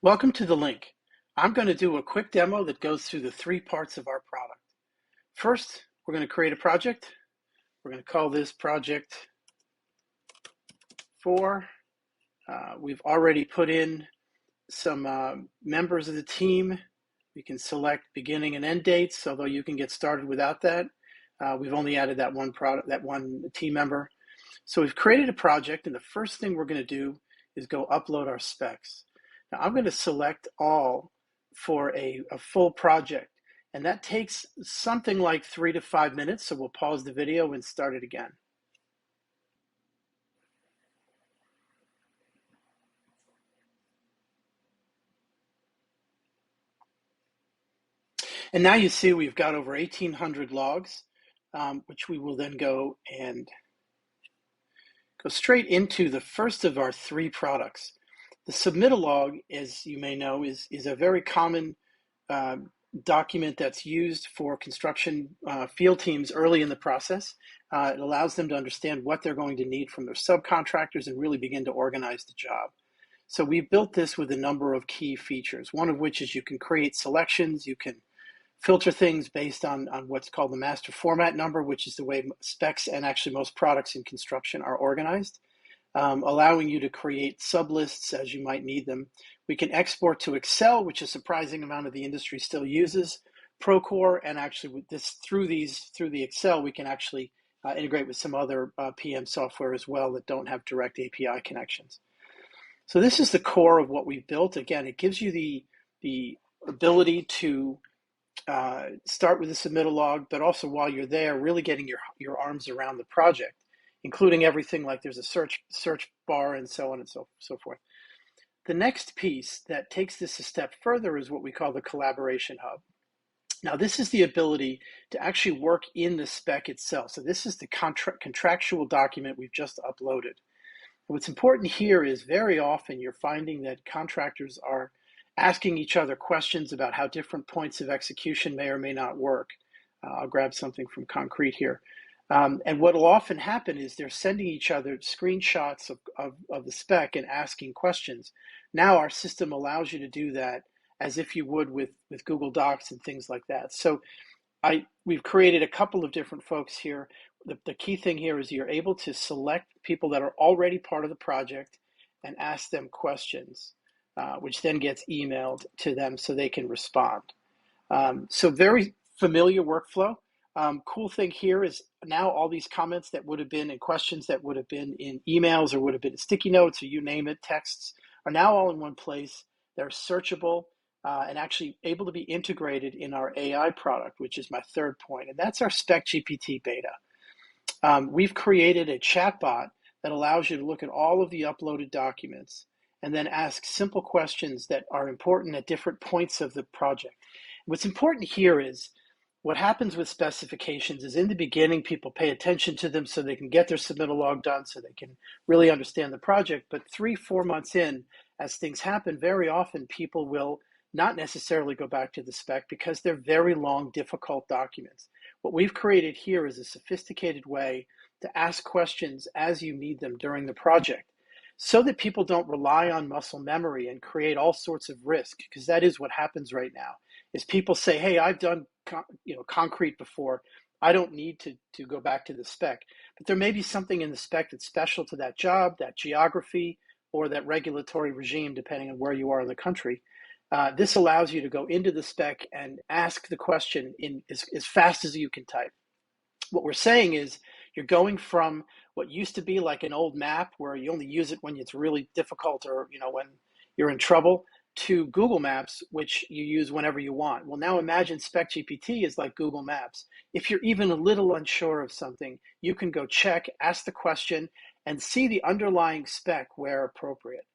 Welcome to the link. I'm going to do a quick demo that goes through the three parts of our product. First, we're going to create a project. We're going to call this project 4. We've already put in some members of the team. We can select beginning and end dates, although you can get started without that. We've only added that one team member. So we've created a project, and the first thing we're going to do is go upload our specs. Now I'm going to select all for a full project, and that takes something like 3 to 5 minutes, so we'll pause the video and start it again. And now you see we've got over 1,800 logs, which we will then go straight into the first of our 3 products. The submit a log, as you may know, is a very common document that's used for construction field teams early in the process. It allows them to understand what they're going to need from their subcontractors and really begin to organize the job. So we built this with a number of key features, one of which is you can create selections, you can filter things based on what's called the master format number, which is the way specs and actually most products in construction are organized, allowing you to create sublists as you might need them. We can export to Excel, which a surprising amount of the industry still uses Procore, and actually with this through the Excel, we can actually integrate with some other PM software as well that don't have direct API connections. So this is the core of what we've built. Again, it gives you the ability to start with a submittal log, but also while you're there, really getting your arms around the project, including everything like there's a search bar and so on and so forth. The next piece that takes this a step further is what we call the collaboration hub. Now, this is the ability to actually work in the spec itself. So this is the contractual document we've just uploaded. What's important here is very often you're finding that contractors are asking each other questions about how different points of execution may or may not work. I'll grab something from Concrete here. And what will often happen is they're sending each other screenshots of the spec and asking questions. Now our system allows you to do that as if you would with Google Docs and things like that. So we've created a couple of different folks here. The key thing here is you're able to select people that are already part of the project and ask them questions, which then gets emailed to them so they can respond. So very familiar workflow. Cool thing here is now all these comments that would have been and questions that would have been in emails or would have been in sticky notes or you name it, texts, are now all in one place. They're searchable and actually able to be integrated in our AI product, which is my third point, and that's our Spec GPT beta. We've created a chatbot that allows you to look at all of the uploaded documents and then ask simple questions that are important at different points of the project. What's important here is what happens with specifications is in the beginning, people pay attention to them so they can get their submittal log done, so they can really understand the project. But 3-4 months in, as things happen, very often people will not necessarily go back to the spec because they're very long, difficult documents. What we've created here is a sophisticated way to ask questions as you need them during the project, so that people don't rely on muscle memory and create all sorts of risk, because that is what happens right now, is people say, hey, I've done concrete before, I don't need to go back to the spec. But there may be something in the spec that's special to that job, that geography, or that regulatory regime, depending on where you are in the country. This allows you to go into the spec and ask the question in as fast as you can type. What we're saying is you're going from what used to be like an old map where you only use it when it's really difficult or when you're in trouble, to Google Maps, which you use whenever you want. Well, now imagine Spec GPT is like Google Maps. If you're even a little unsure of something, you can go check, ask the question, and see the underlying spec where appropriate,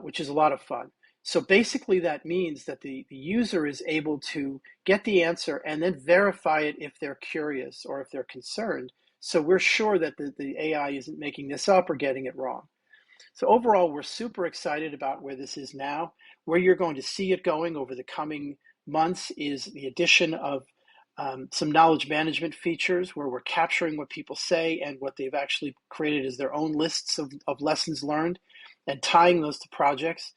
which is a lot of fun. So basically that means that the user is able to get the answer and then verify it if they're curious or if they're concerned. So we're sure that the AI isn't making this up or getting it wrong. So overall, we're super excited about where this is now. Where you're going to see it going over the coming months is the addition of some knowledge management features where we're capturing what people say and what they've actually created as their own lists of lessons learned and tying those to projects.